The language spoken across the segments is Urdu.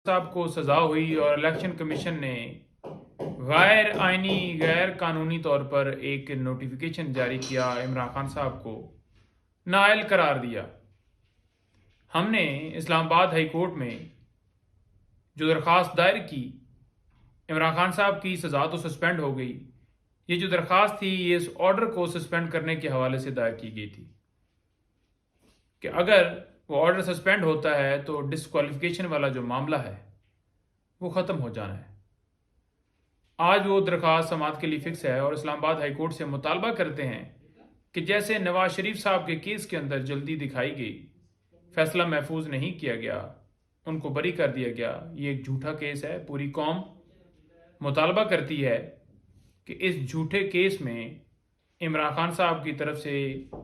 صاحب کو سزا ہوئی اور الیکشن کمیشن نے غیر آئینی غیر قانونی طور پر ایک نوٹیفیکیشن جاری کیا، عمران خان صاحب کو نااہل قرار دیا۔ ہم نے اسلام آباد ہائی کورٹ میں جو درخواست دائر کی، عمران خان صاحب کی سزا تو سسپینڈ ہو گئی، یہ جو درخواست تھی یہ اس آرڈر کو سسپینڈ کرنے کے حوالے سے دائر کی گئی تھی کہ اگر وہ آرڈر سسپینڈ ہوتا ہے تو ڈسکوالیفیکیشن والا جو معاملہ ہے وہ ختم ہو جانا ہے۔ آج وہ درخواست سماعت کے لیے فکس ہے اور اسلام آباد ہائی کورٹ سے مطالبہ کرتے ہیں کہ جیسے نواز شریف صاحب کے کیس کے اندر جلدی دکھائی گئی، فیصلہ محفوظ نہیں کیا گیا، ان کو بری کر دیا گیا، یہ ایک جھوٹا کیس ہے۔ پوری قوم مطالبہ کرتی ہے کہ اس جھوٹے کیس میں عمران خان صاحب کی طرف سے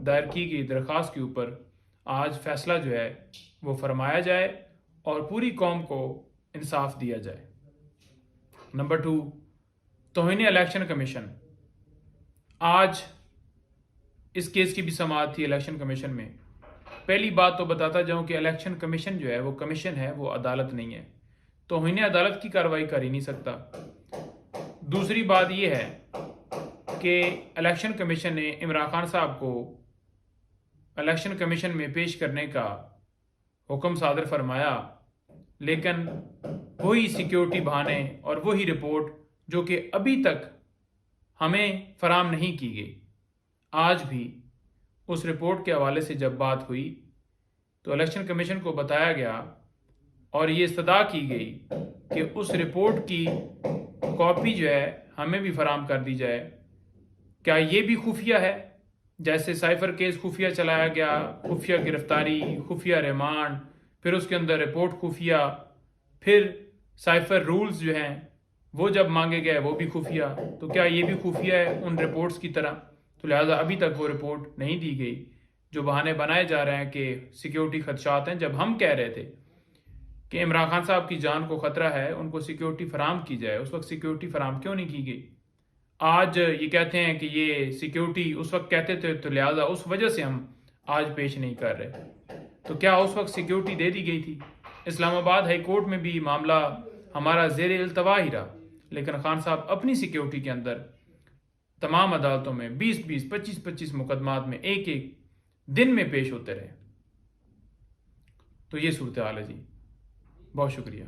دائر کی گئی درخواست کے اوپر آج فیصلہ جو ہے وہ فرمایا جائے اور پوری قوم کو انصاف دیا جائے۔ نمبر 2، توہین الیکشن کمیشن۔ آج اس کیس کی بھی سماعت تھی الیکشن کمیشن میں۔ پہلی بات تو بتاتا جاؤں کہ الیکشن کمیشن جو ہے وہ کمیشن ہے، وہ عدالت نہیں ہے، توہین عدالت کی کارروائی کر ہی نہیں سکتا۔ دوسری بات یہ ہے کہ الیکشن کمیشن نے عمران خان صاحب کو الیکشن کمیشن میں پیش کرنے کا حکم صادر فرمایا، لیکن وہی سیکیورٹی بہانے اور وہی رپورٹ جو کہ ابھی تک ہمیں فراہم نہیں کی گئی۔ آج بھی اس رپورٹ کے حوالے سے جب بات ہوئی تو الیکشن کمیشن کو بتایا گیا اور یہ استدعا کی گئی کہ اس رپورٹ کی کاپی جو ہے ہمیں بھی فراہم کر دی جائے۔ کیا یہ بھی خفیہ ہے؟ جیسے سائفر کیس خفیہ چلایا گیا، خفیہ گرفتاری، خفیہ ریمانڈ، پھر اس کے اندر رپورٹ خفیہ، پھر سائفر رولز جو ہیں وہ جب مانگے گئے وہ بھی خفیہ، تو کیا یہ بھی خفیہ ہے ان رپورٹس کی طرح؟ تو لہٰذا ابھی تک وہ رپورٹ نہیں دی گئی۔ جو بہانے بنائے جا رہے ہیں کہ سیکیورٹی خدشات ہیں، جب ہم کہہ رہے تھے کہ عمران خان صاحب کی جان کو خطرہ ہے، ان کو سیکیورٹی فراہم کی جائے، اس وقت سیکیورٹی فراہم کیوں نہیں کی گئی؟ آج یہ کہتے ہیں کہ یہ سیکیورٹی اس وقت کہتے تھے تو لہٰذا اس وجہ سے ہم آج پیش نہیں کر رہے۔ تو کیا اس وقت سیکیورٹی دے دی گئی تھی؟ اسلام آباد ہائی کورٹ میں بھی معاملہ ہمارا زیر التوا ہی رہا، لیکن خان صاحب اپنی سیکیورٹی کے اندر تمام عدالتوں میں 20-20 25-25 مقدمات میں ایک ایک دن میں پیش ہوتے رہے۔ تو یہ صورتحال ہے جی۔ بہت شکریہ۔